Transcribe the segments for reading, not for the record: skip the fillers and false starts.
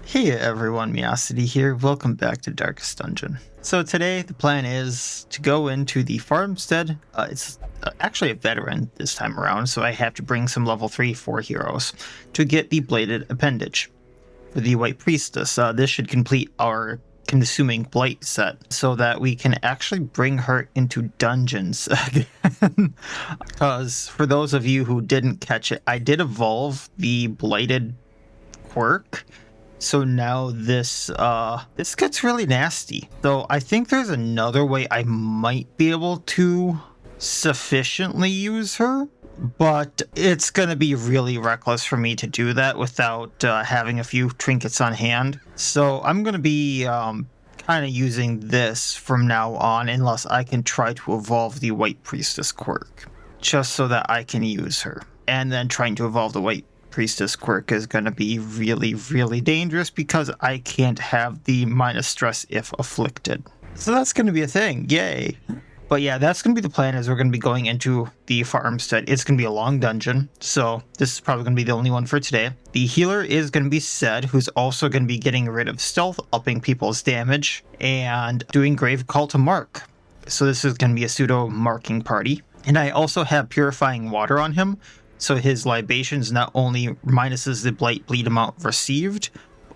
Hey everyone, Miacidae here. Welcome back to Darkest Dungeon. So today the plan is to go into the Farmstead. It's actually a veteran this time around, so I have to bring some level 3-4 heroes to get the Bladed Appendage for the White Priestess. This should complete our Consuming Blight set so that we can actually bring her into dungeons again. Because for those of you who didn't catch it, I did evolve the Blighted quirk. So now this gets really nasty. So I think there's another way I might be able to sufficiently use her, but it's going to be really reckless for me to do that without having a few trinkets on hand. So I'm going to be kind of using this from now on unless I can try to evolve the White Priestess quirk, just so that I can use her. And then trying to evolve the White Priestess quirk is going to be really dangerous because I can't have the minus stress if afflicted. So that's going to be a thing. Yay. But yeah, that's going to be the plan, is we're going to be going into the Farmstead. It's going to be a long dungeon, so this is probably going to be the only one for today. The healer is going to be Sed, who's also going to be getting rid of stealth, upping people's damage, and doing Grave Call to Mark. So this is going to be a pseudo marking party. And I also have Purifying Water on him, so his libations not only minuses the blight bleed amount received,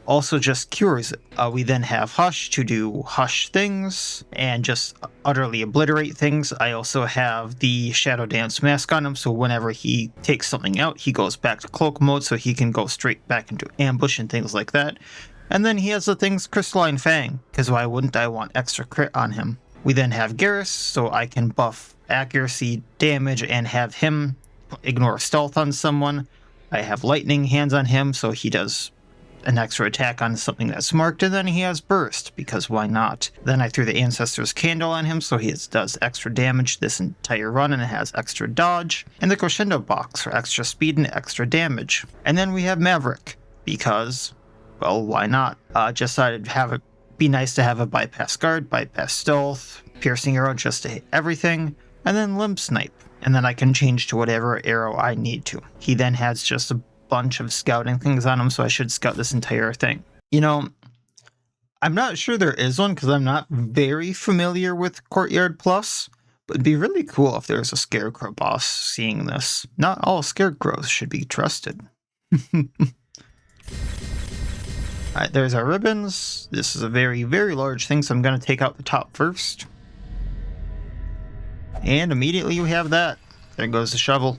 also just cures it. We then have Hush to do Hush things and just utterly obliterate things. I also have the Shadow Dance mask on him, so whenever he takes something out, he goes back to cloak mode, so he can go straight back into ambush and things like that. And then he has the things Crystalline Fang, because why wouldn't I want extra crit on him? We then have Garrus, so I can buff accuracy, damage, and have him ignore stealth on someone. I have lightning hands on him, so he does an extra attack on something that's marked, and then he has burst, because why not? Then I threw the Ancestor's Candle on him, so he does extra damage this entire run, and it has extra dodge, and the Crescendo Box for extra speed and extra damage. And then we have Maverick, because, well, why not? Just thought it'd be nice to have a bypass guard, bypass stealth, piercing arrow just to hit everything, and then limb snipe. And then I can change to whatever arrow I need to. He then has just a bunch of scouting things on him, so I should scout this entire thing. You know, I'm not sure there is one because I'm not very familiar with Courtyard Plus, but it'd be really cool if there's a Scarecrow boss seeing this. Not all Scarecrows should be trusted. Alright, there's our ribbons. This is a very large thing, so I'm going to take out the top first. And immediately we have that. There goes the shovel.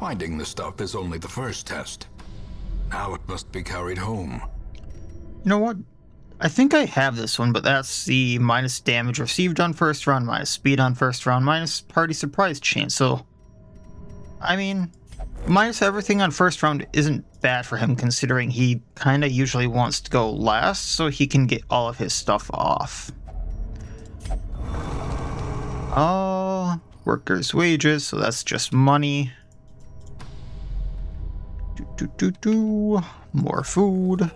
Finding the stuff is only the first test. Now it must be carried home. You know what? I think I have this one, but that's the minus damage received on first round, minus speed on first round, minus party surprise chance. So, I mean, minus everything on first round isn't bad for him, considering he kind of usually wants to go last so he can get all of his stuff off. Workers' wages, so that's just money. More food.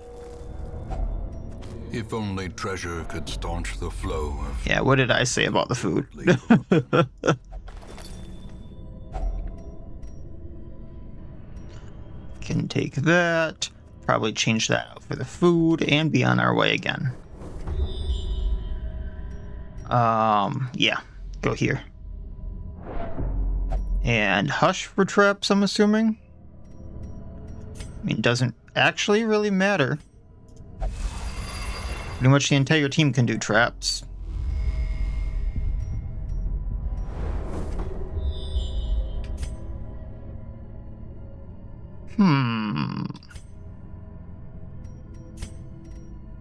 If only treasure could staunch the flow of... Yeah, what did I say about the food? Can take that, probably change that out for the food, and be on our way again. Yeah, go here. And Hush for traps, I'm assuming? I mean, it doesn't actually really matter. Pretty much the entire team can do traps.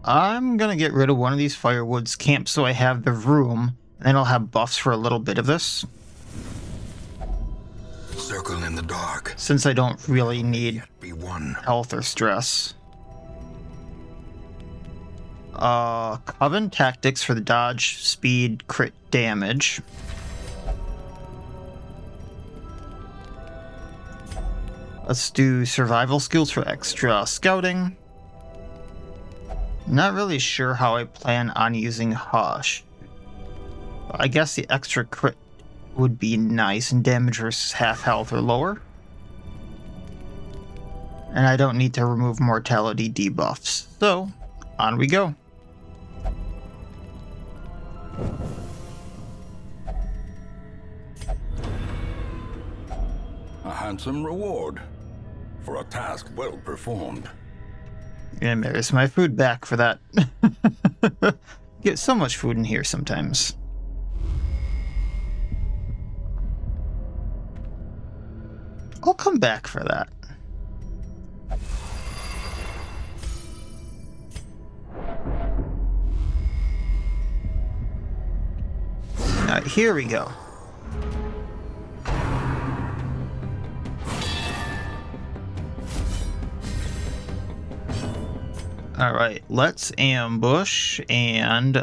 I'm gonna get rid of one of these firewoods camps so I have the room, and then I'll have buffs for a little bit of this. Circle in the dark. Since I don't really need Be one. health or stress. Coven Tactics for the dodge, speed, crit damage. Let's do survival skills for extra scouting. Not really sure how I plan on using Hush. I guess the extra crit would be nice, and damage versus half health or lower. And I don't need to remove mortality debuffs. So, on we go. A handsome reward for a task well performed. And there's my food back for that. Get so much food in here sometimes. I'll come back for that. Alright, here we go. Alright, let's ambush and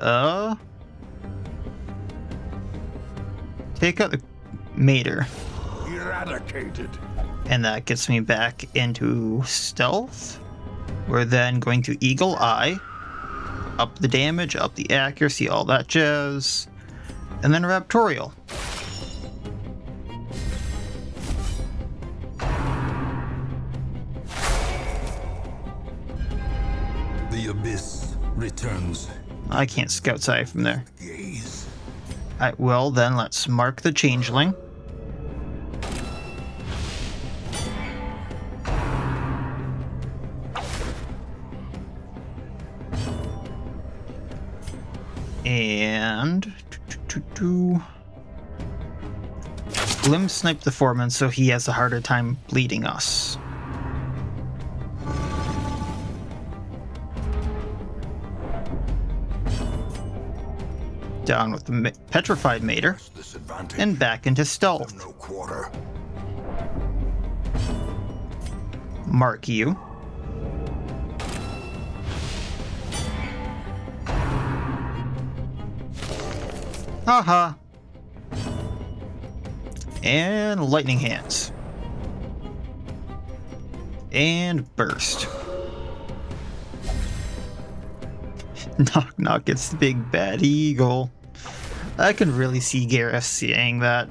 take out the mater. Eradicated. And that gets me back into stealth. We're then going to Eagle Eye. Up the damage, up the accuracy, all that jazz. And then Raptorial. The abyss returns. I can't scout side from there. Gaze. Alright, well then let's mark the changeling. And limb snipe the foreman so he has a harder time bleeding us. Down with the petrified mater and back into stealth. No quarter. Mark you. Haha. And lightning hands. And burst. Knock knock, it's the big bad eagle. I can really see Gareth saying that.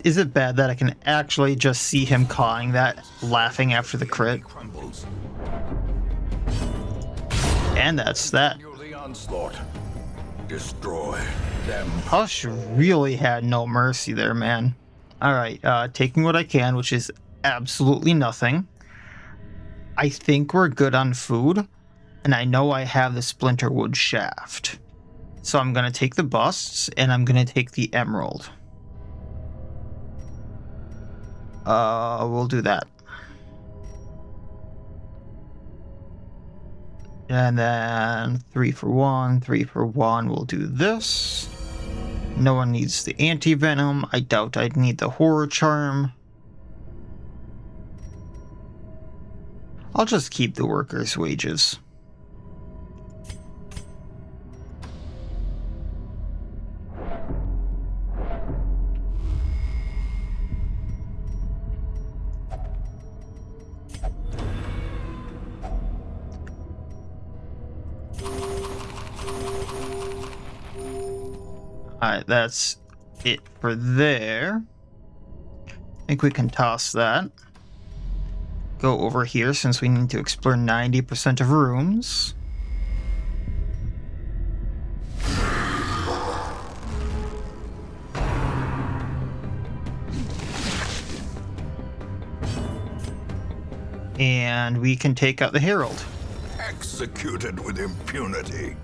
Is it bad that I can actually just see him cawing that, laughing after the crit? And that's that. The onslaught. Destroy them. Hush really had no mercy there, man. Alright, taking what I can, which is absolutely nothing. I think we're good on food, and I know I have the Splinterwood Shaft. So I'm going to take the busts, and I'm going to take the emerald. We'll do that. And then 3 for 1, 3 for 1, we'll do this. No one needs the anti-venom. I doubt I'd need the horror charm. I'll just keep the workers' wages. Alright, that's it for there. I think we can toss that. Go over here since we need to explore 90% of rooms. And we can take out the Herald. Executed with impunity.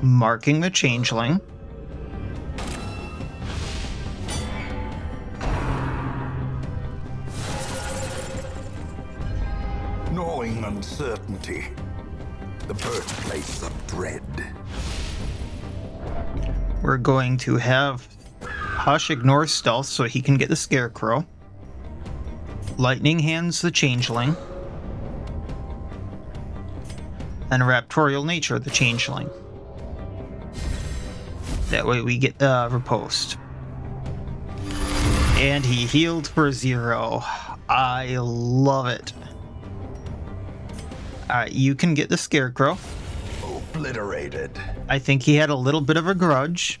Marking the changeling. Gnawing uncertainty. The birthplace of dread. We're going to have Hush ignore stealth so he can get the Scarecrow. Lightning hands the changeling. And Raptorial Nature the changeling. That way we get riposte. And he healed for 0. I love it. Alright, you can get the Scarecrow. obliterated. I think he had a little bit of a grudge.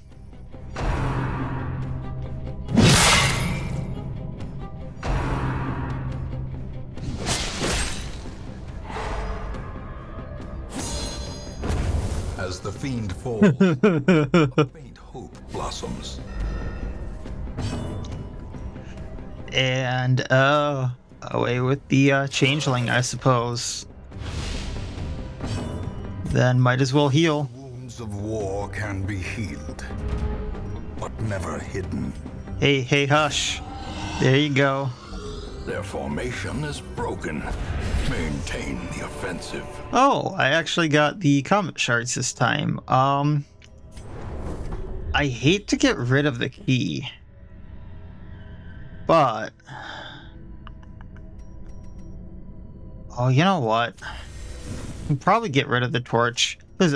As the fiend falls, a faint hope blossoms. And, away with the changeling, I suppose. Then might as well heal. Wounds of war can be healed, but never hidden. Hey, hush. There you go. Their formation is broken. Maintain the offensive. Oh, I actually got the comet shards this time. I hate to get rid of the key, but oh, you know what? I'll probably get rid of the torch. Because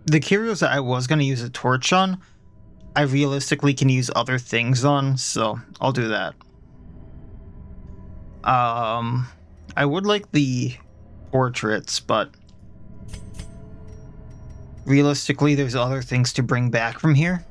the curios that I was going to use a torch on, I realistically can use other things on, so I'll do that. I would like the portraits, but realistically, there's other things to bring back from here.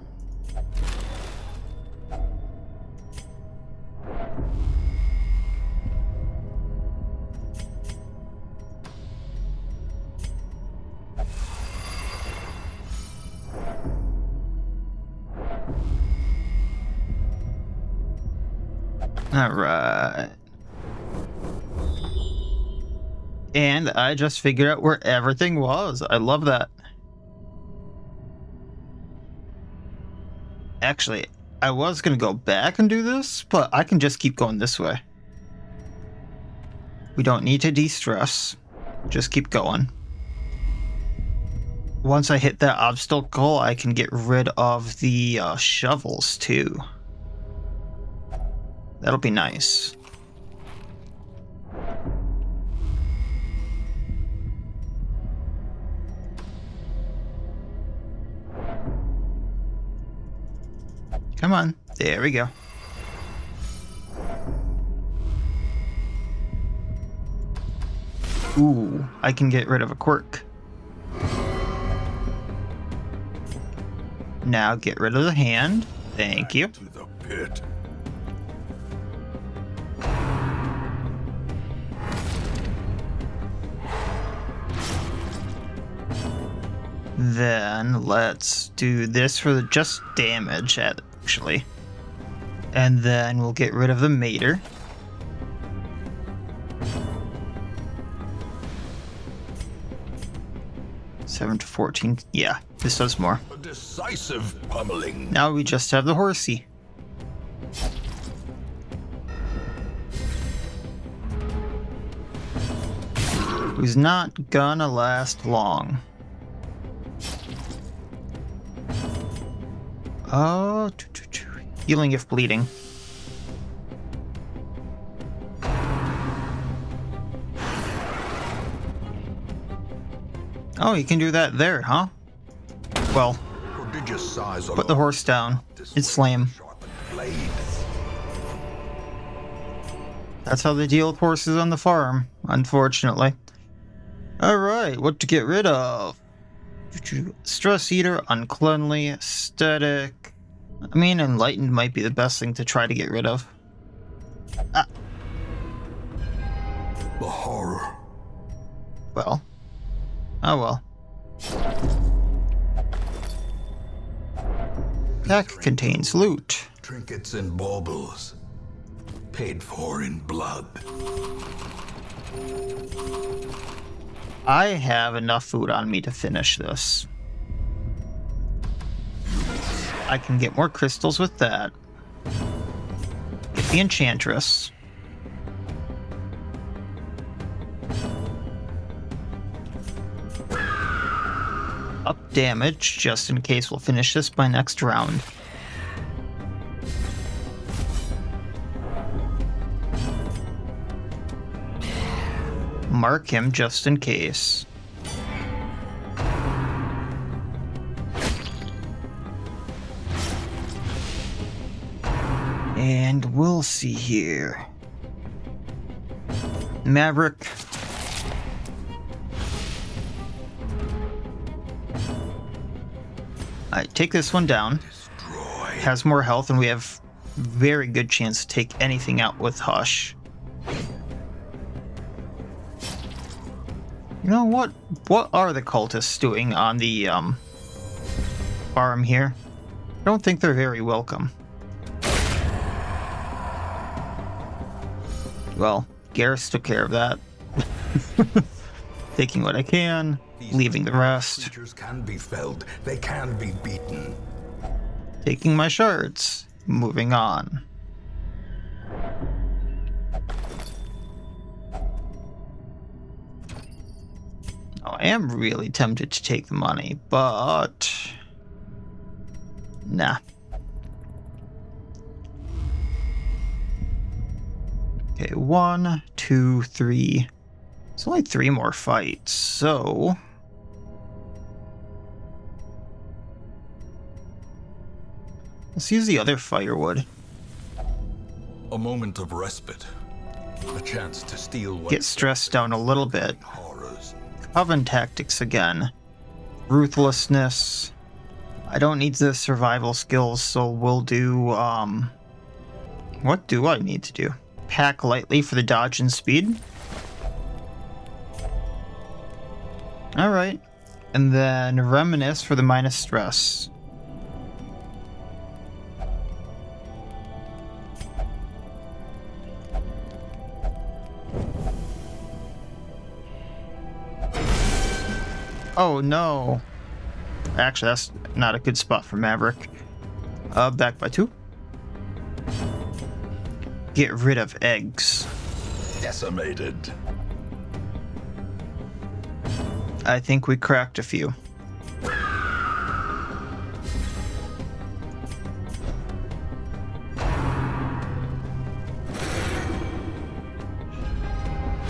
All right. And I just figured out where everything was. I love that. Actually, I was going to go back and do this, but I can just keep going this way. We don't need to de-stress. Just keep going. Once I hit that obstacle, I can get rid of the shovels too. That'll be nice. Come on. There we go. Ooh, I can get rid of a quirk. Now get rid of the hand. Thank you. To the pit. Then let's do this for the just damage, actually. And then we'll get rid of the mater. Seven to 14. Yeah, this does more. A decisive pummeling. Now we just have the horsey. Who's not gonna last long. Oh, healing if bleeding. Oh, you can do that there, huh? Well, Prodigious size put the horse down. It's lame. That's how they deal with horses on the farm, unfortunately. Alright, what to get rid of? Stress Eater, Uncleanly, Aesthetic. I mean, Enlightened might be the best thing to try to get rid of. Ah. The horror. Well. Oh well. Pack contains loot. Trinkets and baubles. Paid for in blood. I have enough food on me to finish this. I can get more crystals with that. Get the Enchantress. Up damage, just in case we'll finish this by next round. Mark him just in case. And we'll see here. Maverick. Alright, take this one down. Destroy. Has more health, and we have very good chance to take anything out with Hush. You know what? What are the cultists doing on the farm here? I don't think they're very welcome. Well, Garrus took care of that. Taking what I can, leaving the rest. Creatures can be felled. They can be beaten. Taking my shards, moving on. Oh, I am really tempted to take the money, but nah. Okay, 1, 2, 3. It's only 3 more fights, so let's use the other firewood. A moment of respite. A chance to steal what Get stressed down a little bit. horrors. Coven tactics again. Ruthlessness. I don't need the survival skills, so we'll do, what do I need to do? Pack lightly for the dodge and speed. Alright. And then reminisce for the minus stress. Oh no. Actually, that's not a good spot for Maverick. Back by 2. Get rid of eggs. Decimated. I think we cracked a few.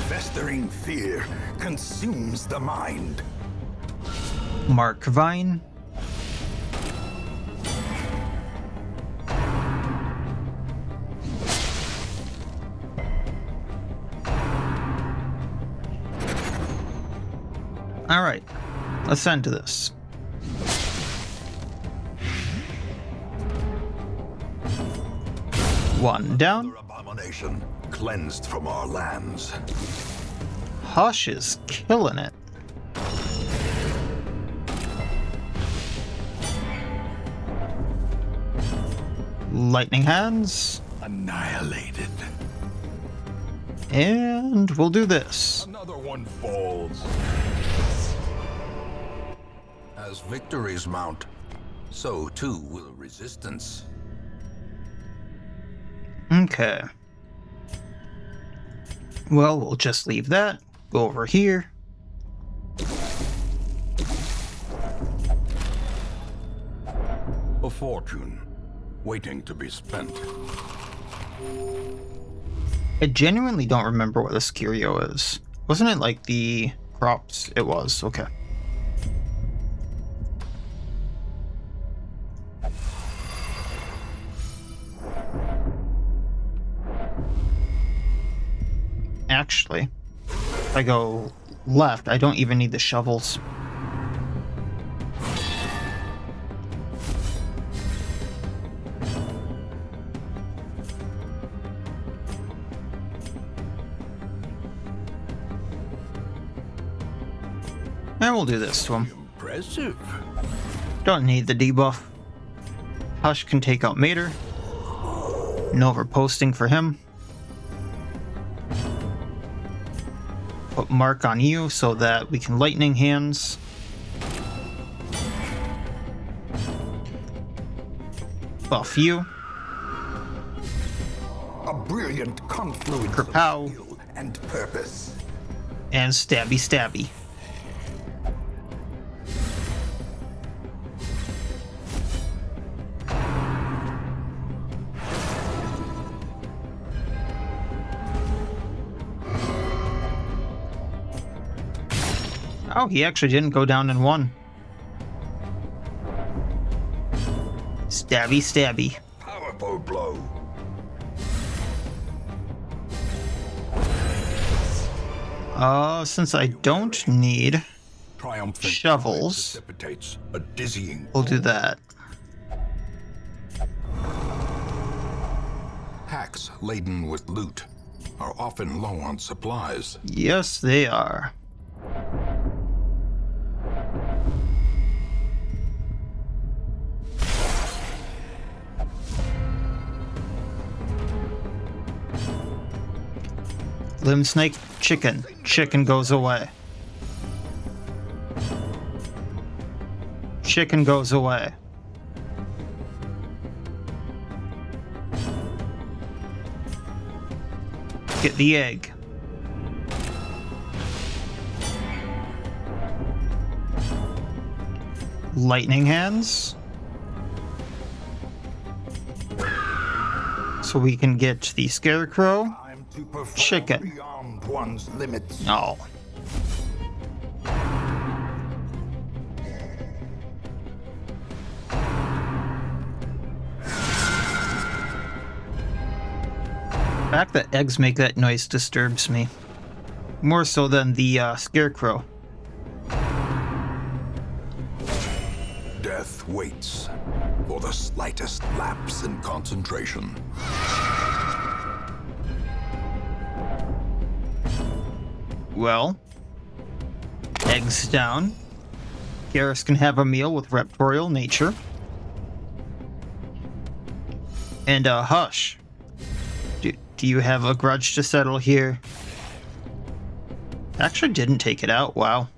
Festering fear consumes the mind. Mark Vine. Alright, let's end to this. One down. Another abomination cleansed from our lands. Hush is killing it. Lightning hands. Annihilated. And we'll do this. Another one falls. As victories mount, so too will resistance. Okay. Well, we'll just leave that. Go over here. A fortune waiting to be spent. I genuinely don't remember what this curio is. Wasn't it like the crops? It was. Okay. Actually, if I go left, I don't even need the shovels. And we'll do this to him. Impressive. Don't need the debuff. Hush can take out Mater. No reposting for him. Put Mark on you so that we can lightning hands. Buff you. A brilliant confluence Kerpow. of skill and purpose. And stabby stabby. Oh, he actually didn't go down in one. Stabby stabby. Powerful blow. Since I don't need triumphant shovels. precipitates a dizzying. We'll do that. Packs laden with loot are often low on supplies. Yes, they are. Limb snake, chicken. Chicken goes away. Chicken goes away. Get the egg. Lightning hands. So we can get the scarecrow. Time to perform Chicken. beyond one's limits. Oh. The fact that eggs make that noise disturbs me. More so than the scarecrow. Death waits for the slightest lapse in concentration. Well, eggs down. Garrus can have a meal with raptorial nature. And Hush. Do you have a grudge to settle here? Actually didn't take it out, wow.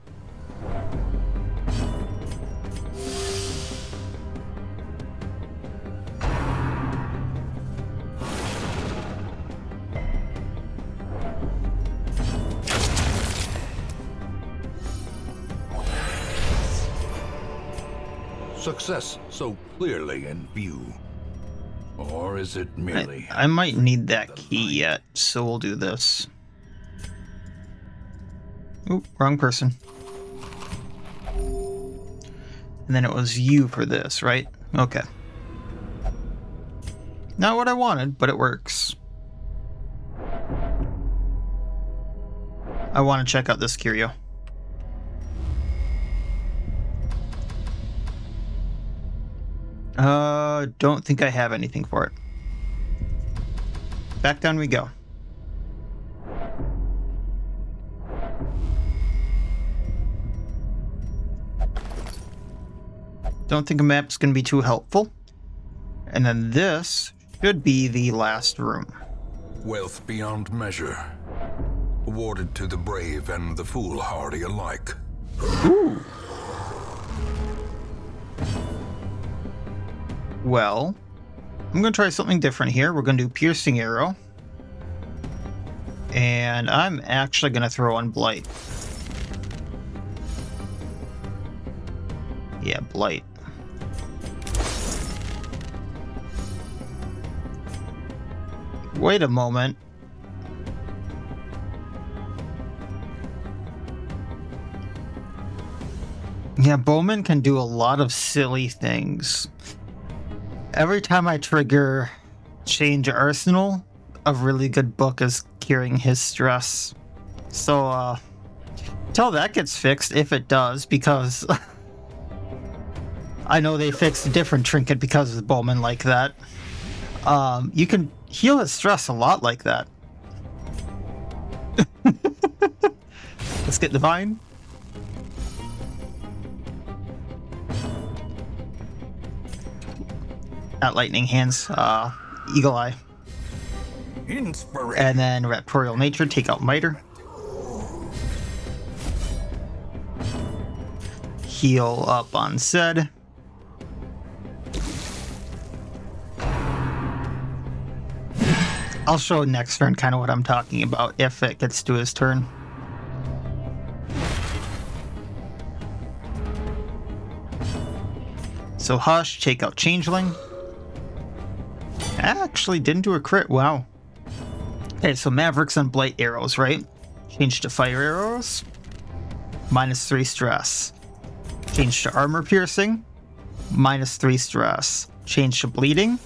Success so clearly in view. Or is it merely... I might need that key yet, so we'll do this. Oop, wrong person. And then it was you for this, right? Okay. Not what I wanted, but it works. I want to check out this curio. Don't think I have anything for it. Back down we go. Don't think a map's gonna be too helpful. And then this should be the last room. Wealth beyond measure. Awarded to the brave and the foolhardy alike. Ooh. Well, I'm going to try something different here. We're going to do Piercing Arrow. And I'm actually going to throw on Blight. Yeah, Blight. Wait a moment. Yeah, Bowman can do a lot of silly things. Every time I trigger Change Arsenal, a really good book is curing his stress. So, till that gets fixed, if it does, because I know they fixed a different trinket because of Bowman like that. You can heal his stress a lot like that. Let's get Divine. Not Lightning Hands, Eagle Eye. Inspiration. And then Raptorial Nature, take out Miter. Heal up on Zed. I'll show next turn kind of what I'm talking about if it gets to his turn. So Hush, take out Changeling. Actually didn't do a crit, wow. Okay, so Mavericks and Blight arrows, right? Change to Fire arrows. -3 stress. Change to Armor Piercing. -3 stress. Change to Bleeding.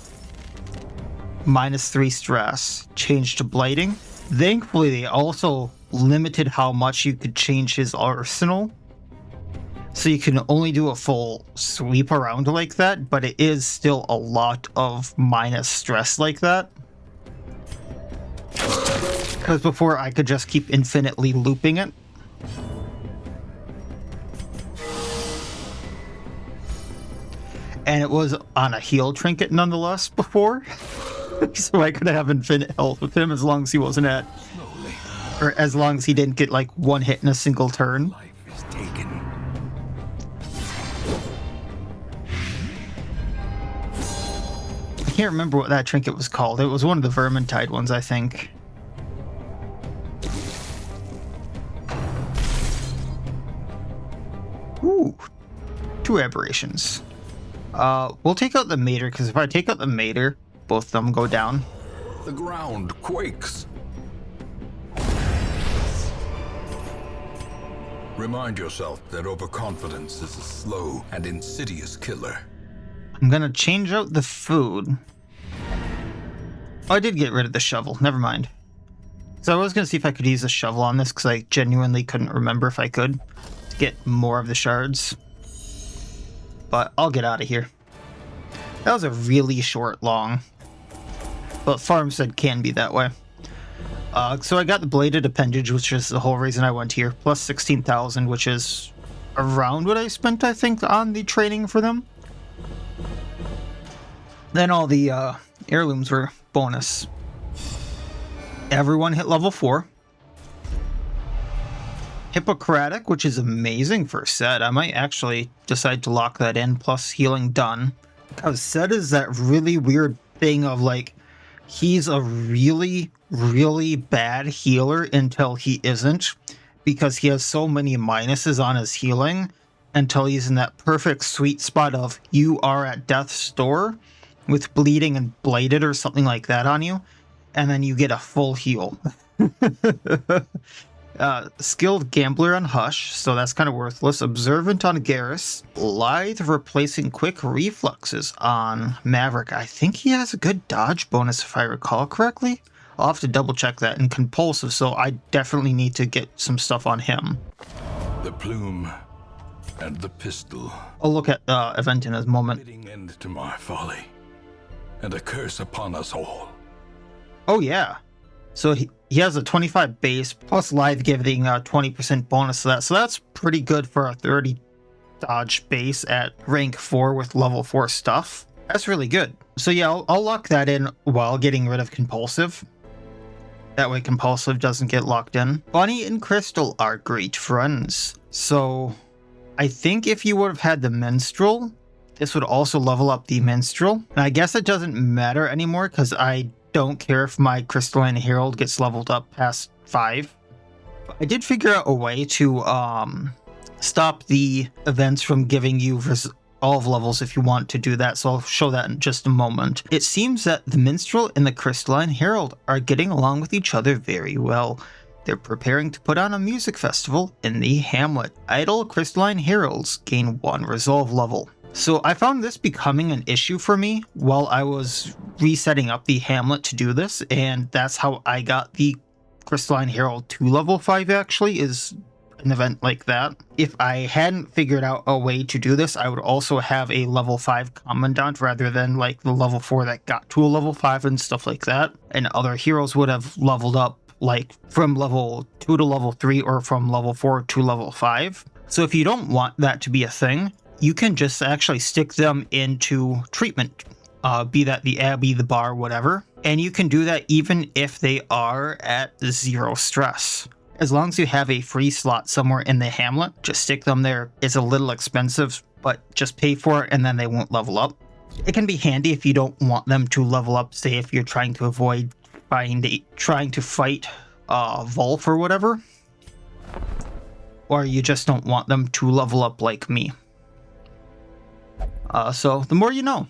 -3 stress. Change to Blighting. Thankfully, they also limited how much you could change his arsenal. So you can only do a full sweep around like that, but it is still a lot of minus stress like that. Because before I could just keep infinitely looping it. And it was on a heal trinket nonetheless before. So I could have infinite health with him as long as he wasn't at... Or as long as he didn't get like one hit in a single turn. Life is taken. I can't remember what that trinket was called. It was one of the Vermintide ones, I think. Ooh, 2 aberrations. We'll take out the Mater, because if I take out the Mater, both of them go down. The ground quakes. Remind yourself that overconfidence is a slow and insidious killer. I'm gonna change out the food. Oh, I did get rid of the shovel. Never mind. So I was gonna see if I could use a shovel on this, because I genuinely couldn't remember if I could to get more of the shards. But I'll get out of here. That was a really short long. But Farmstead can be that way. So I got the bladed appendage, which is the whole reason I went here. Plus 16,000, which is around what I spent, I think, on the training for them. Then all the heirlooms were bonus. Everyone hit level 4. Hippocratic, which is amazing for Set. I might actually decide to lock that in, plus healing done. Because Set is that really weird thing of like, he's a really, really bad healer until he isn't, because he has so many minuses on his healing until he's in that perfect sweet spot of you are at death's door with bleeding and bladed or something like that on you, and then you get a full heal. Skilled Gambler on Hush, so that's kind of worthless. Observant on Garrus. Lithe replacing Quick Reflexes on Maverick. I think he has a good dodge bonus if I recall correctly. I'll have to double check that. And Compulsive, so I definitely need to get some stuff on him. The plume and the pistol. I'll look at event in a moment. Fitting end to my folly, and a curse upon us all. Oh yeah. So he has a 25 base, plus Lithe giving a 20% bonus to that. So that's pretty good for a 30 dodge base at rank 4 with level 4 stuff. That's really good. So yeah, I'll lock that in while getting rid of Compulsive. That way Compulsive doesn't get locked in. Bunny and Crystal are great friends. So I think if you would have had the Minstrel, this would also level up the Minstrel. And I guess it doesn't matter anymore because I don't care if my Crystalline Herald gets leveled up past 5. But I did figure out a way to stop the events from giving you all of levels if you want to do that, so I'll show that in just a moment. It seems that the Minstrel and the Crystalline Herald are getting along with each other very well. They're preparing to put on a music festival in the Hamlet. Idle Crystalline Heralds gain 1 resolve level. So I found this becoming an issue for me while I was resetting up the Hamlet to do this, and that's how I got the Crystalline Herald to level 5 actually, is an event like that. If I hadn't figured out a way to do this, I would also have a level 5 Commandant rather than like the level 4 that got to a level 5 and stuff like that. And other heroes would have leveled up like from level 2 to level 3 or from level 4 to level 5. So if you don't want that to be a thing, you can just actually stick them into treatment, be that the Abbey, the bar, whatever. And you can do that even if they are at 0 stress. As long as you have a free slot somewhere in the Hamlet, just stick them there. It's a little expensive, but just pay for it and then they won't level up. It can be handy if you don't want them to level up, say if you're trying to avoid trying to fight Volf or whatever. Or you just don't want them to level up like me. So the more you know.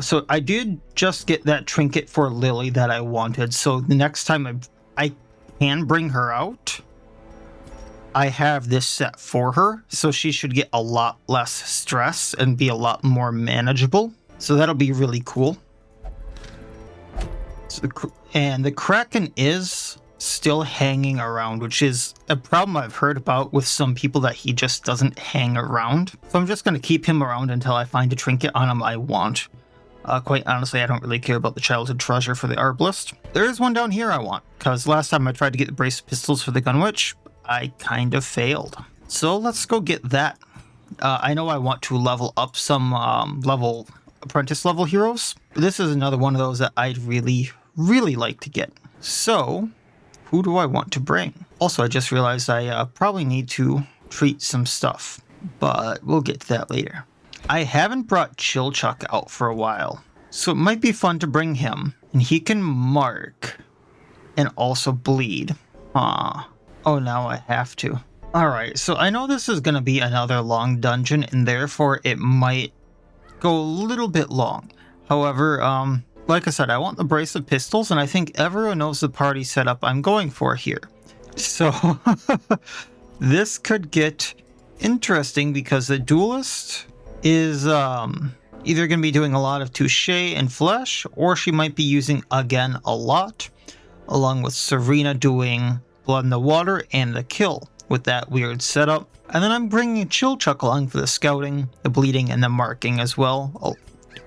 So I did just get that trinket for Lily that I wanted. So the next time I can bring her out, I have this set for her. So she should get a lot less stress and be a lot more manageable. So that'll be really cool. So and the Kraken is still hanging around, which is a problem I've heard about with some people, that he just doesn't hang around. So I'm just going to keep him around until I find a trinket on him I want. Quite honestly, I don't really care about the childhood treasure for the Arbalist. There is one down here I want, because last time I tried to get the brace of pistols for the Gunwitch, I kind of failed. So let's go get that. I know I want to level up some apprentice level heroes. This is another one of those that I'd really like to get. So who do I want to bring? Also, I just realized I probably need to treat some stuff, but we'll get to that later. I haven't brought Chillchuck out for a while, so it might be fun to bring him, and he can mark and also bleed. Oh, now I have to. Alright, so I know this is going to be another long dungeon, and therefore it might go a little bit long. However, like I said, I want the brace of pistols, and I think everyone knows the party setup I'm going for here. So, this could get interesting, because the Duelist is either going to be doing a lot of touche and flesh, or she might be using, again, a lot, along with Serena doing blood in the water and the kill with that weird setup. And then I'm bringing Chillchuck along for the scouting, the bleeding, and the marking as well,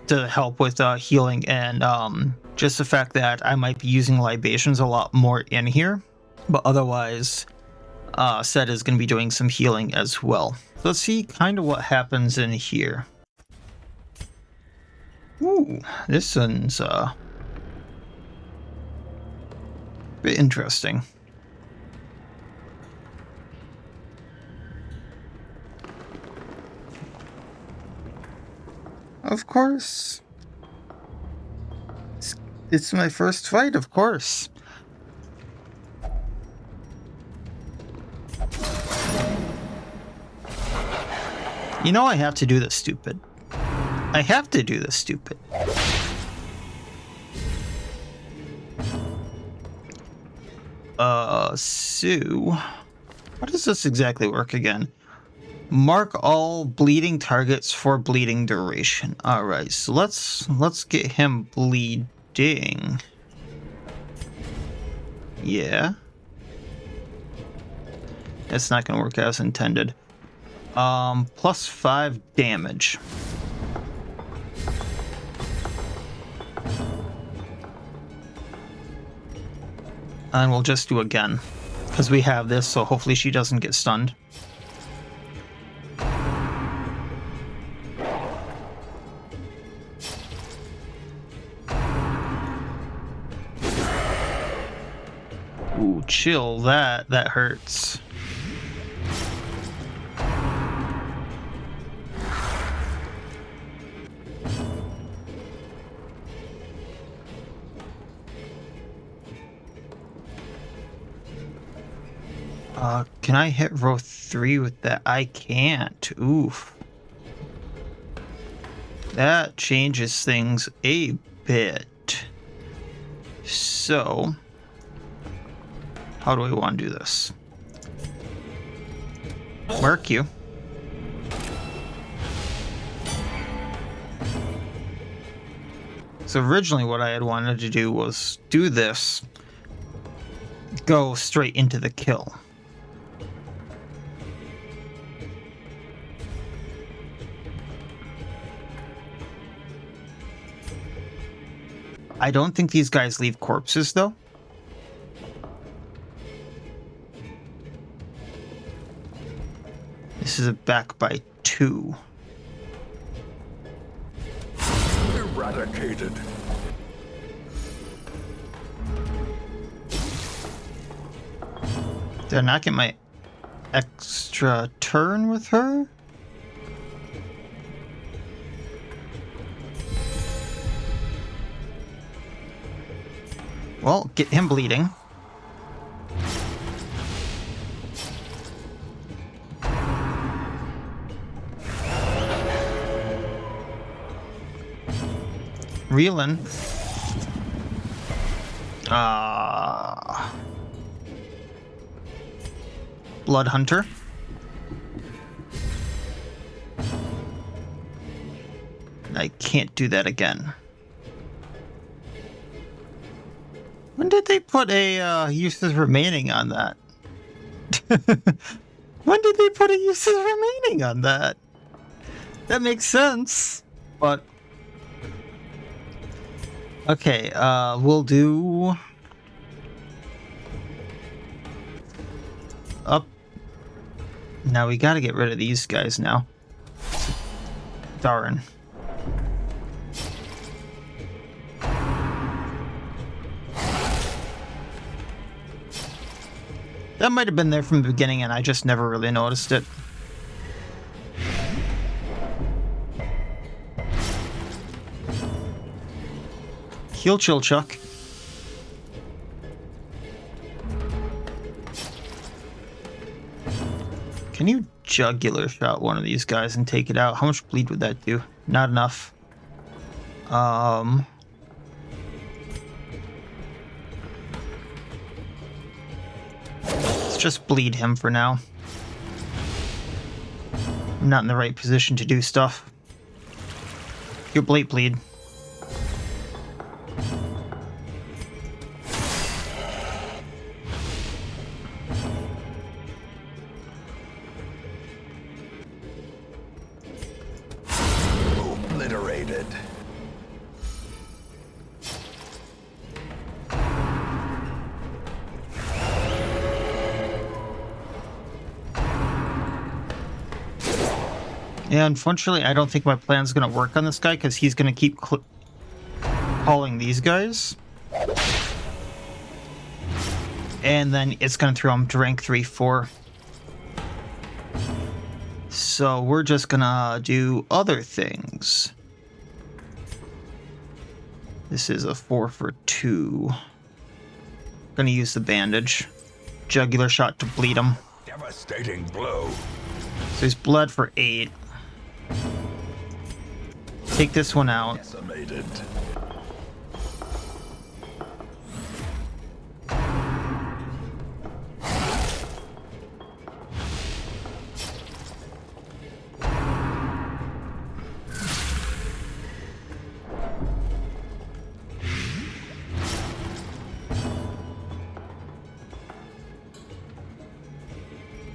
to help with healing, and just the fact that I might be using libations a lot more in here. But otherwise, Set is going to be doing some healing as well. So let's see kind of what happens in here. Ooh, this one's a bit interesting. Of course. It's my first fight, of course. You know I have to do this stupid. I have to do this stupid. So... how does this exactly work again? Mark all bleeding targets for bleeding duration. Alright, so let's get him bleeding. Yeah. That's not gonna work as intended. Plus 5 damage. And we'll just do again, because we have this, so hopefully she doesn't get stunned. Ooh, chill, that hurts. Can I hit row 3 with that? I can't. Oof. That changes things a bit. So, how do we want to do this? Mark you. So originally what I had wanted to do was do this, go straight into the kill. I don't think these guys leave corpses, though. This is a back by 2. Eradicated. Did I not get my extra turn with her? Well, get him bleeding. Reeling. Blood Hunter. I can't do that again. When did they put a uses remaining on that? When did they put a uses remaining on that? That makes sense, but okay. We'll do up. Now we got to get rid of these guys now. Darn. That might have been there from the beginning and I just never really noticed it. Heal chill, Chuck. Can you jugular shot one of these guys and take it out? How much bleed would that do? Not enough. Let's just bleed him for now. I'm not in the right position to do stuff. Your blade bleed. Obliterated. Yeah, unfortunately, I don't think my plan's gonna work on this guy because he's gonna keep calling these guys. And then it's gonna throw him to rank 3-4. So we're just gonna do other things. This is a 4 for 2. Gonna use the bandage. Jugular shot to bleed him. Devastating blow. So he's bled for 8. Take this one out. Decimated.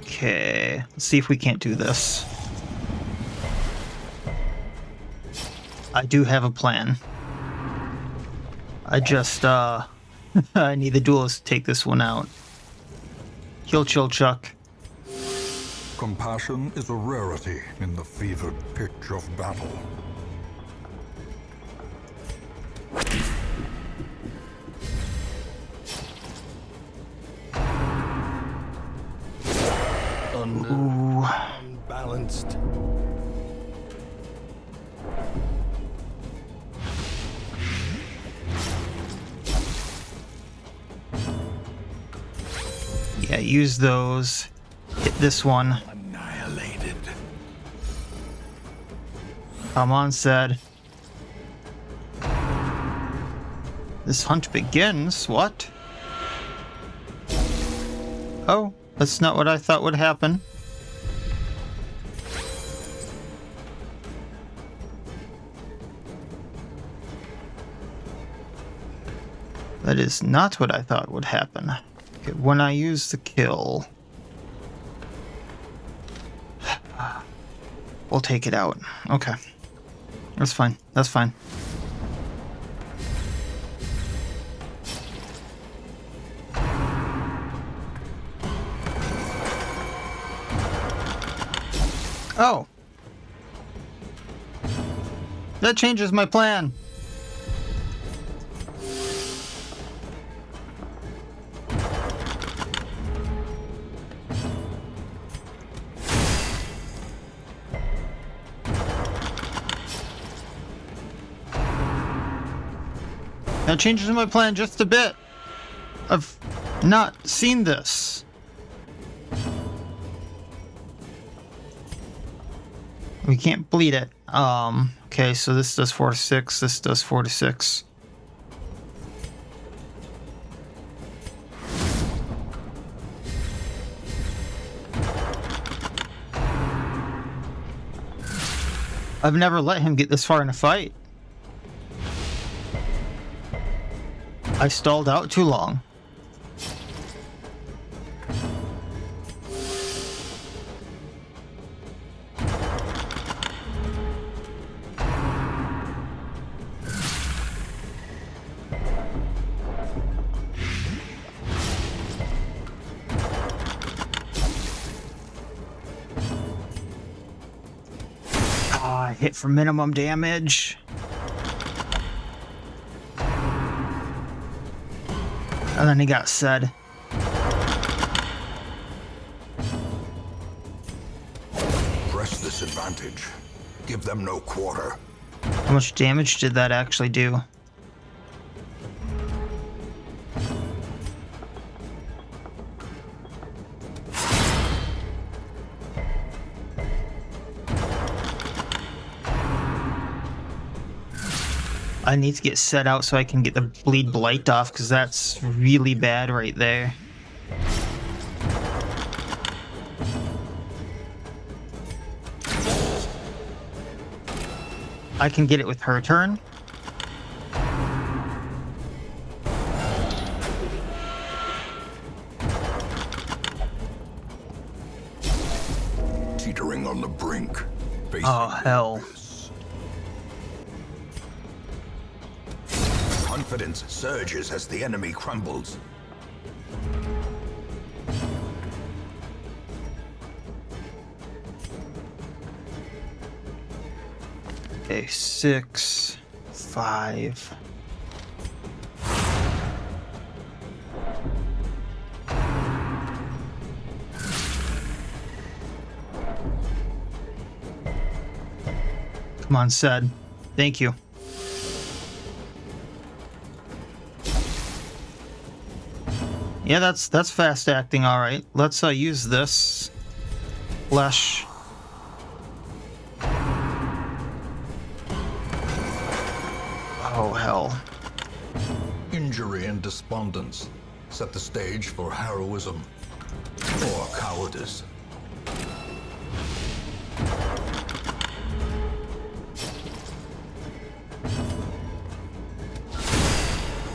Okay, let's see if we can't do this. I do have a plan. I just, I need the Duelist to take this one out. Heal chill, Chuck. Compassion is a rarity in the fevered pitch of battle. Ooh. Unbalanced. Yeah, use those. Hit this one. Annihilated. Come on, said. This hunt begins. What? Oh, that's not what I thought would happen. That is not what I thought would happen. Okay, when I use the kill, we'll take it out. Okay. That's fine. That's fine. Oh. That changes my plan. That changes my plan just a bit. I've not seen this. We can't bleed it. Okay, so this does 4 to 6, this does 4 to 6. I've never let him get this far in a fight. I stalled out too long. I hit for minimum damage. And then he got said. Press this advantage. Give them no quarter. How much damage did that actually do? I need to get set out so I can get the bleed blight off, because that's really bad right there. I can get it with her turn. Teetering on the brink. Oh, hell. Confidence surges as the enemy crumbles. Okay, 6, 5. Come on, Sed. Thank you. Yeah, that's fast acting, all right. Let's use this. Flesh. Oh, hell. Injury and despondence set the stage for heroism or cowardice.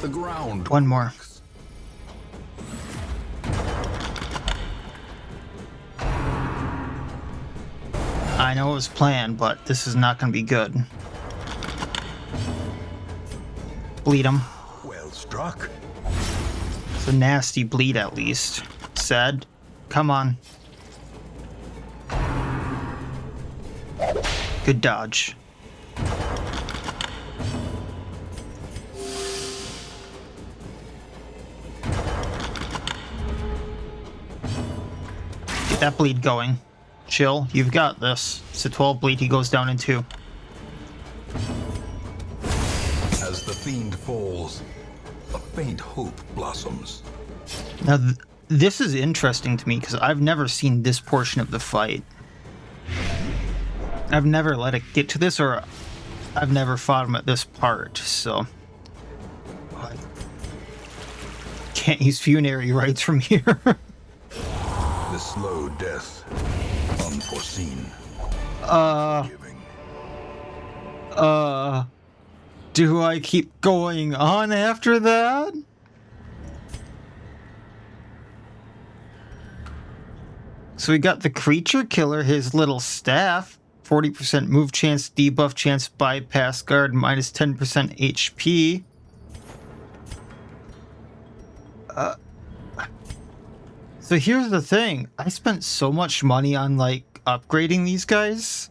The ground. One more. I know it was planned, but this is not going to be good. Bleed him. Well struck. It's a nasty bleed, at least. Said, come on. Good dodge. Get that bleed going. Chill, you've got this. It's a 12 bleed, he goes down in 2. As the fiend falls, a faint hope blossoms. Now, this is interesting to me because I've never seen this portion of the fight. I've never let it get to this, or I've never fought him at this part, so... Can't use funerary rites from here. The slow death, unforeseen. Do I keep going on after that? So we got the creature killer, his little staff, 40% move chance, debuff chance, bypass guard, minus 10% HP. So here's the thing. I spent so much money on, like, upgrading these guys.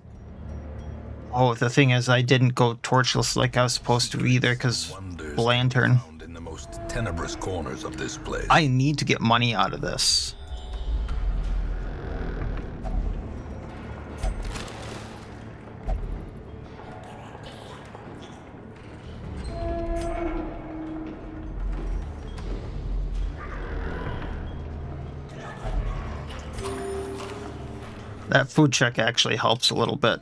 Oh, the thing is, I didn't go torchless like I was supposed to either, because lantern. In the most tenebrous corners of this place. I need to get money out of this. That food check actually helps a little bit.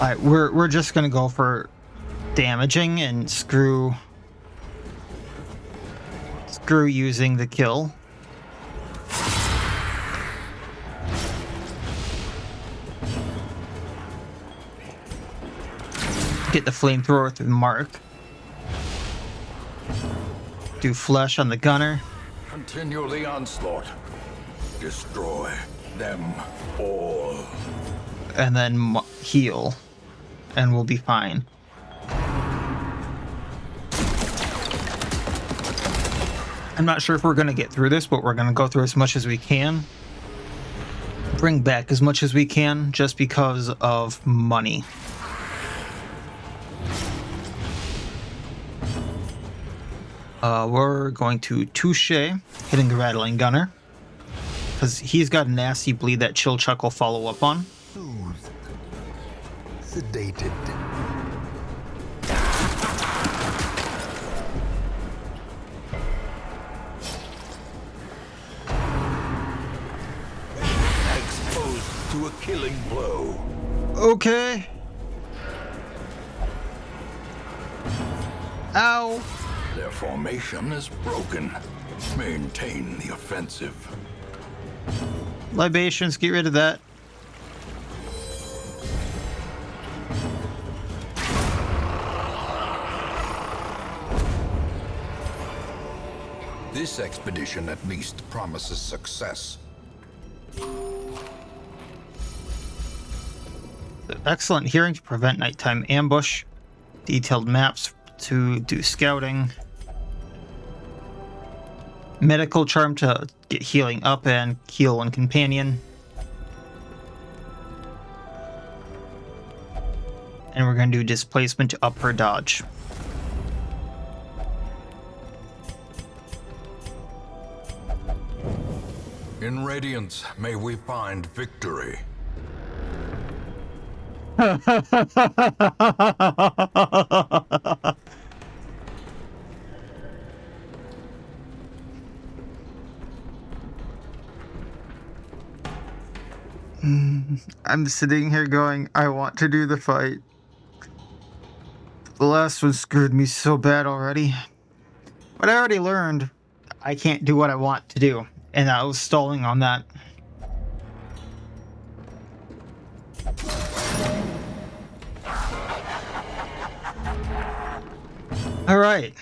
Alright, we're just gonna go for damaging and screw screw using the kill. Get the flamethrower through the mark. Do flesh on the gunner. Continue the onslaught. Destroy them all. And then heal. And we'll be fine. I'm not sure if we're going to get through this, but we're going to go through as much as we can. Bring back as much as we can, just because of money. We're going to touche, hitting the rattling gunner. Because he's got a nasty bleed that Chill Chuck will follow up on. Soothed. Sedated. Exposed to a killing blow. Okay. Ow. Their formation is broken. Maintain the offensive. Libations, get rid of that. This expedition at least promises success. Excellent hearing to prevent nighttime ambush. Detailed maps to do scouting. Medical charm to get healing up and heal one companion. And we're going to do displacement to up her dodge. In Radiance, may we find victory. I'm sitting here going, I want to do the fight. The last one screwed me so bad already. But I already learned I can't do what I want to do. And I was stalling on that. Alright.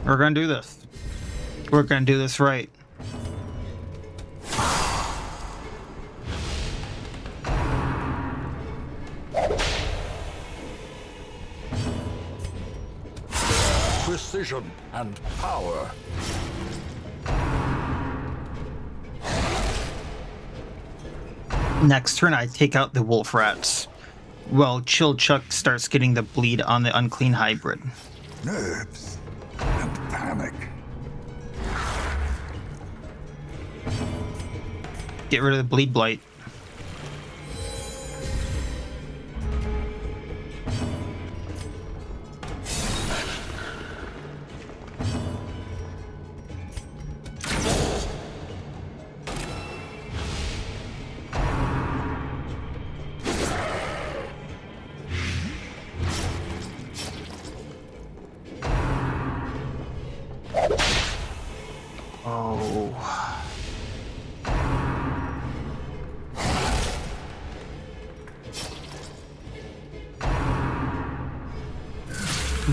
We're gonna do this. We're gonna do this right. Precision and power. Next turn, I take out the wolf rats. Well, Chill Chuck starts getting the bleed on the unclean hybrid. Nerves and panic. Get rid of the bleed blight.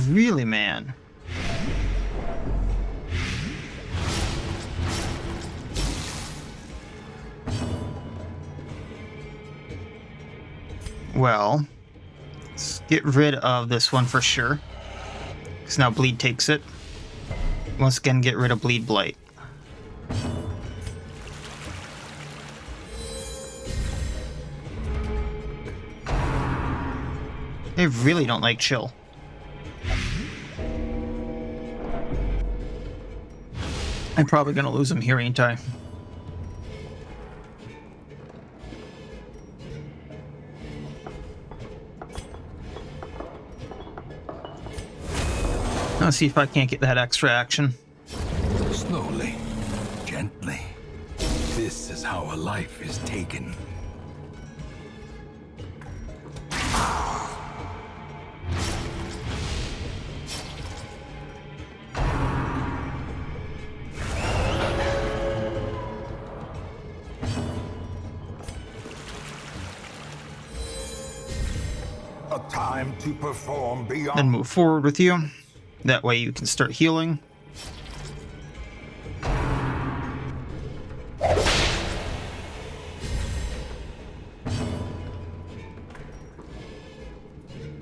Really, man? Well, let's get rid of this one for sure. Because now bleed takes it. Once again, get rid of bleed blight. They really don't like chill. I'm probably gonna lose him here, ain't I? Let's see if I can't get that extra action. Slowly, gently. This is how a life is taken. time to perform beyond. Then move forward with you. That way you can start healing.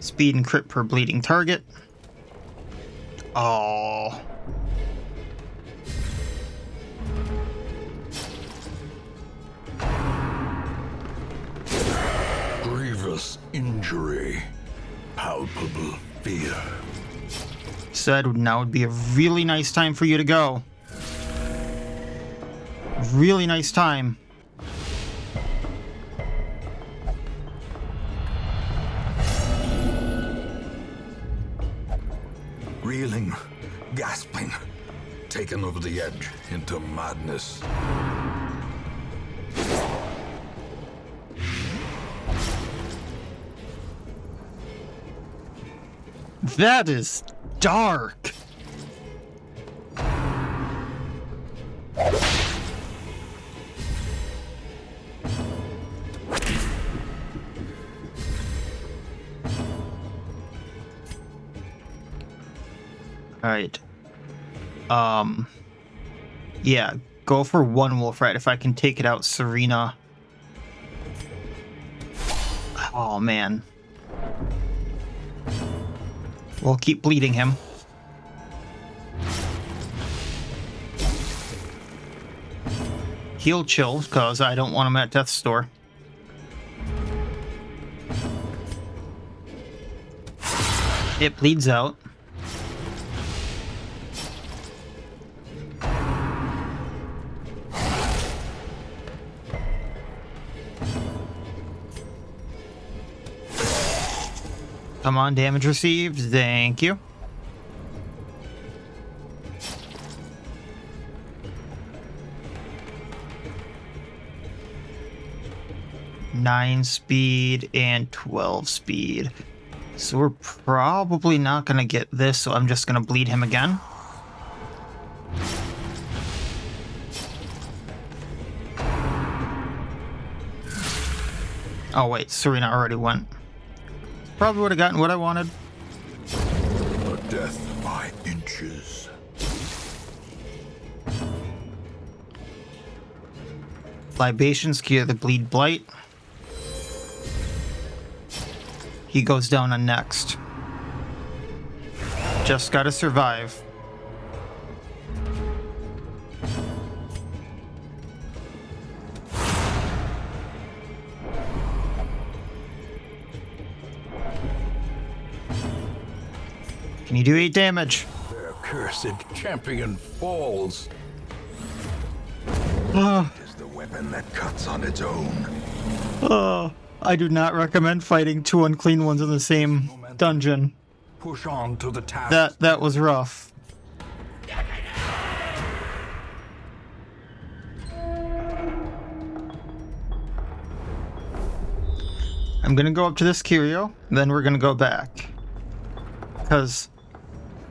Speed and crit per bleeding target. Oh. Grievous injury. Palpable fear. Said now would be a really nice time for you to go. Really nice time. Reeling, gasping, taken over the edge into madness. That is dark. All right. Yeah, go for one wolf rat if I can take it out, Serena. Oh man. We'll keep bleeding him. Heal chill, because I don't want him at death's door. It bleeds out. Come on, damage received. Thank you. Nine speed and 12 speed. So we're probably not going to get this, so I'm just going to bleed him again. Oh wait, Serena already went. Probably would have gotten what I wanted. A death by inches. Libations cure the bleed blight. He goes down on next. Just gotta survive. Can you do 8 damage? Their cursed champion falls. Oh, It is the weapon that cuts on its own. I do not recommend fighting 2 unclean ones in the same dungeon. Push on to the task. That was rough. I'm gonna go up to this curio, then we're gonna go back. Because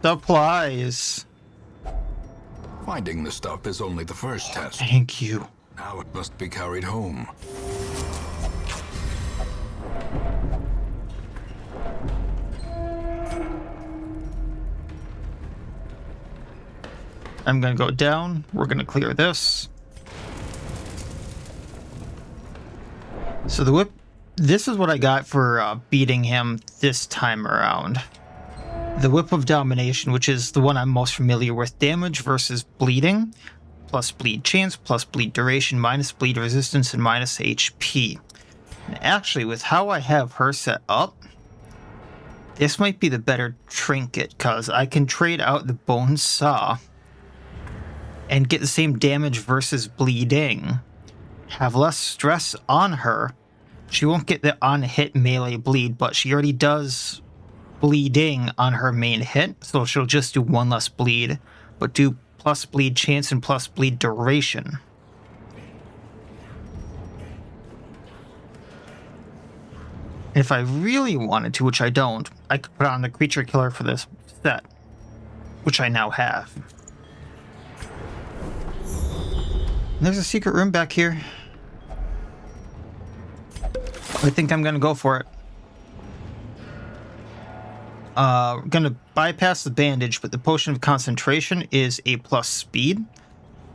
supplies. Finding the stuff is only the first test. Thank you. Now it must be carried home. I'm gonna go down. We're gonna clear this. So the whip, this is what I got for beating him this time around. The Whip of Domination, which is the one I'm most familiar with. Damage versus bleeding, plus bleed chance, plus bleed duration, minus bleed resistance, and minus HP. And actually, with how I have her set up, this might be the better trinket, because I can trade out the Bone Saw and get the same damage versus bleeding. Have less stress on her. She won't get the on-hit melee bleed, but she already does bleeding on her main hit, so she'll just do 1 less bleed, but do plus bleed chance and plus bleed duration. If I really wanted to, which I don't, I could put on the creature killer for this set, which I now have. There's a secret room back here. I think I'm gonna go for it. Gonna bypass the bandage, but the potion of concentration is a plus speed.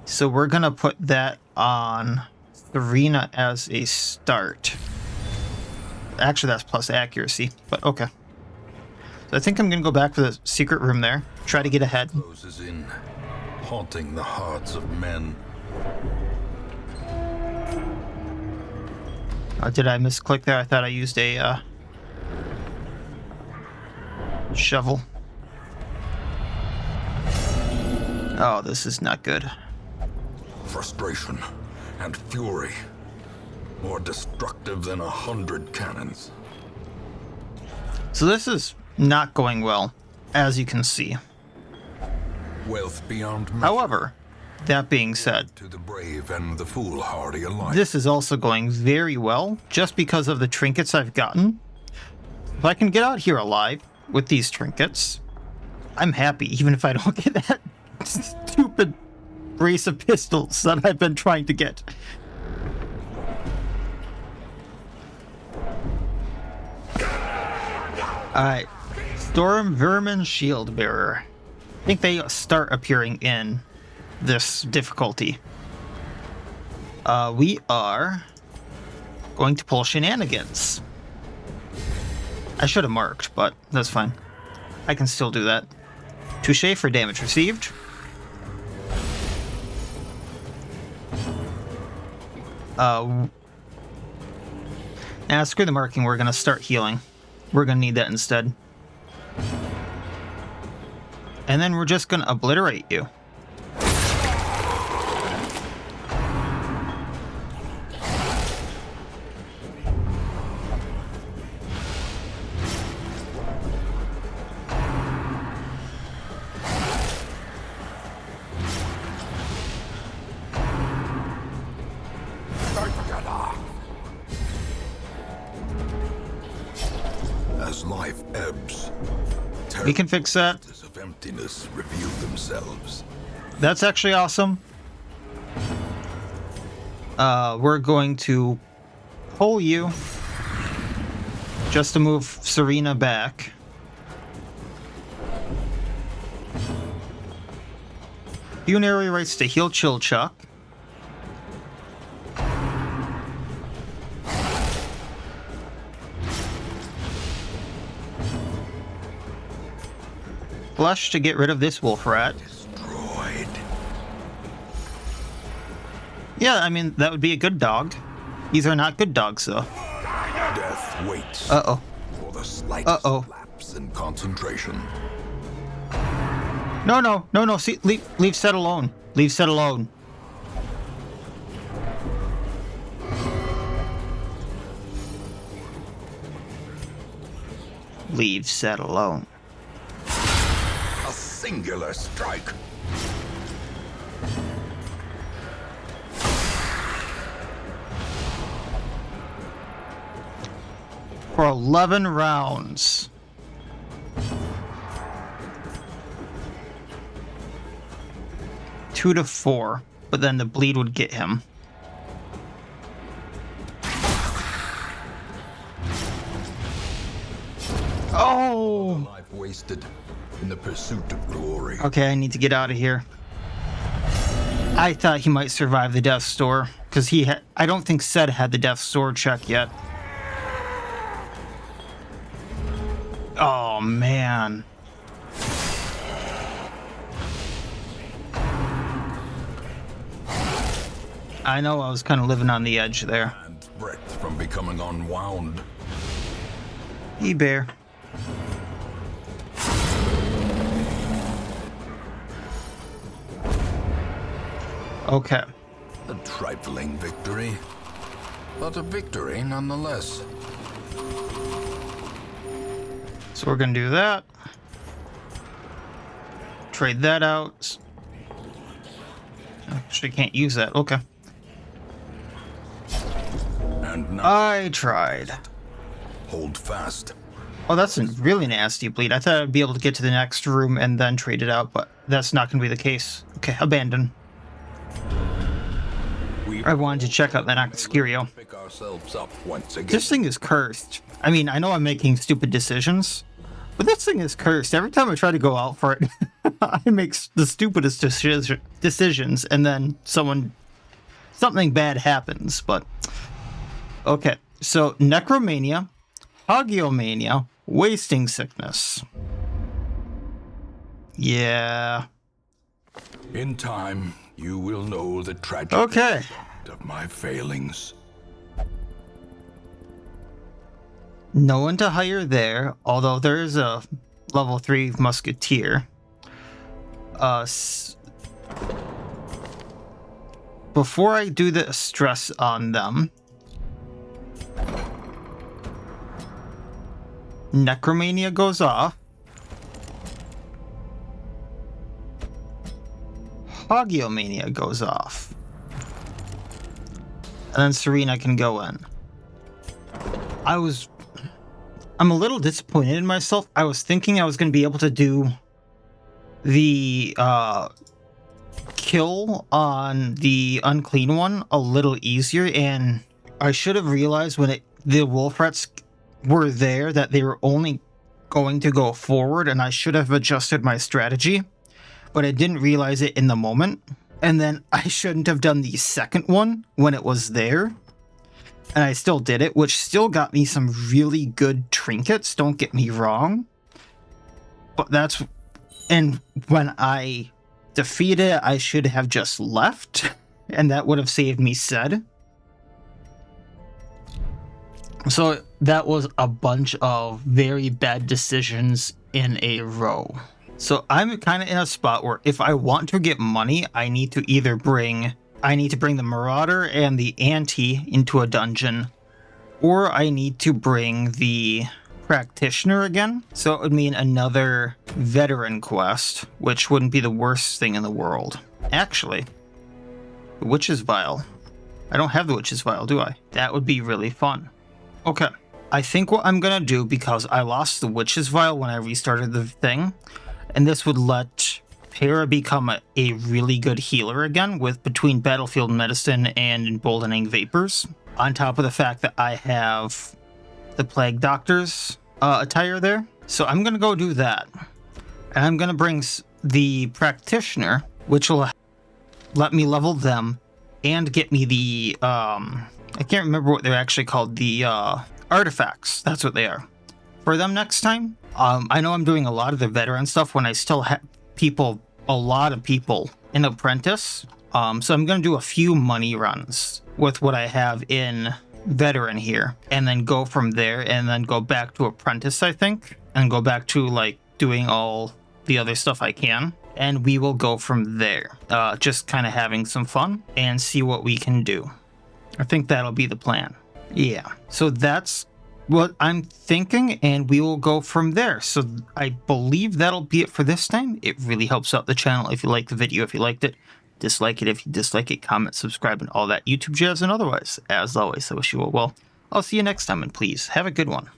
So we're gonna put that on Serena as a start. Actually, that's plus accuracy, but okay. So I think I'm gonna go back to the secret room there, try to get ahead. Closes in, haunting the hearts of men. Did I misclick there? I thought I used a shovel. Oh, this is not good. Frustration and fury, more destructive than 100 cannons. So this is not going well, as you can see. Wealth beyond measure. However, that being said, To the brave and the foolhardy alike. this is also going very well, just because of the trinkets I've gotten. If I can get out here alive with these trinkets, I'm happy, even if I don't get that stupid brace of pistols that I've been trying to get. Alright, Storm Vermin Shield Bearer. I think they start appearing in this difficulty. We are going to pull Shenanigans. I should have marked, but that's fine. I can still do that. Touche for damage received. Screw the marking, we're gonna start healing. We're gonna need that instead. And then we're just gonna obliterate you. As life ebbs, We can fix that. terrors of emptiness reveal themselves. That's actually awesome. We're going to pull you just to move Serena back. Funerary rights to heal Chilchuck. Flush to get rid of this wolf rat. Destroyed. Yeah, I mean, that would be a good dog. These are not good dogs, though. Death waits Uh-oh. for the slightest Uh-oh. lapse in concentration. No, see, leave Set alone. Leave Set alone. Leave Set alone. A singular strike. For 11 rounds. Two to 4, but then the bleed would get him. Oh! Life wasted in the pursuit of glory. Okay, I need to get out of here. I thought he might survive the death store, because I don't think Sed had the death store check yet. Oh, man. I know I was kind of living on the edge there. And breadth from becoming unwound. Hey, bear. Okay. A trifling victory, but a victory nonetheless. So we're gonna do that. Trade that out. Actually, can't use that. Okay. And now I tried. hold fast. Oh, that's a really nasty bleed. I thought I'd be able to get to the next room and then trade it out, but that's not going to be the case. Okay, abandon. I wanted to check out that Noxcurio. Pick ourselves up once again. This thing is cursed. I mean, I know I'm making stupid decisions, But this thing is cursed. Every time I try to go out for it, I make the stupidest decisions, and then something bad happens. But okay, so Necromania, Hagiomania, Wasting Sickness. Yeah. In time, you will know the tragedy of my failings. No one to hire there, although there is a level 3 musketeer. Before I do the stress on them, Necromania goes off. Hagiomania goes off. And then Serena can go in. I'm a little disappointed in myself. I was thinking I was going to be able to do the kill on the Unclean One a little easier, and I should have realized when the wolf rats were there that they were only going to go forward, and I should have adjusted my strategy, but I didn't realize it in the moment. And then I shouldn't have done the second one when it was there. And I still did it, which still got me some really good trinkets, don't get me wrong. But and when I defeated it, I should have just left, and that would have saved me Sed. So that was a bunch of very bad decisions in a row. So I'm kind of in a spot where if I want to get money, I need to bring the Marauder and the Ante into a dungeon, or I need to bring the Practitioner again. So it would mean another veteran quest, which wouldn't be the worst thing in the world. Actually, the Witch's Vial. I don't have the Witch's Vial, do I? That would be really fun. Okay, I think what I'm gonna do, because I lost the Witch's Vial when I restarted the thing, and this would let Para become a really good healer again, with between Battlefield Medicine and Emboldening Vapors, on top of the fact that I have the Plague Doctor's attire there. So I'm going to go do that. And I'm going to bring the Practitioner, which will let me level them and get me the, I can't remember what they're actually called, the artifacts. That's what they are. For them next time. I know I'm doing a lot of the veteran stuff when I still have a lot of people in Apprentice. So I'm going to do a few money runs with what I have in veteran here, and then go from there, and then go back to Apprentice, I think, and go back to like doing all the other stuff I can, and we will go from there. Just kind of having some fun and see what we can do. I think that'll be the plan. Yeah, so that's what I'm thinking, and we will go from there. So I believe that'll be it for this time. It really helps out the channel if you like the video. If you liked it, dislike it. If you dislike it, comment, subscribe, and all that YouTube jazz. And otherwise, as always, I wish you all well. I'll see you next time, and please have a good one.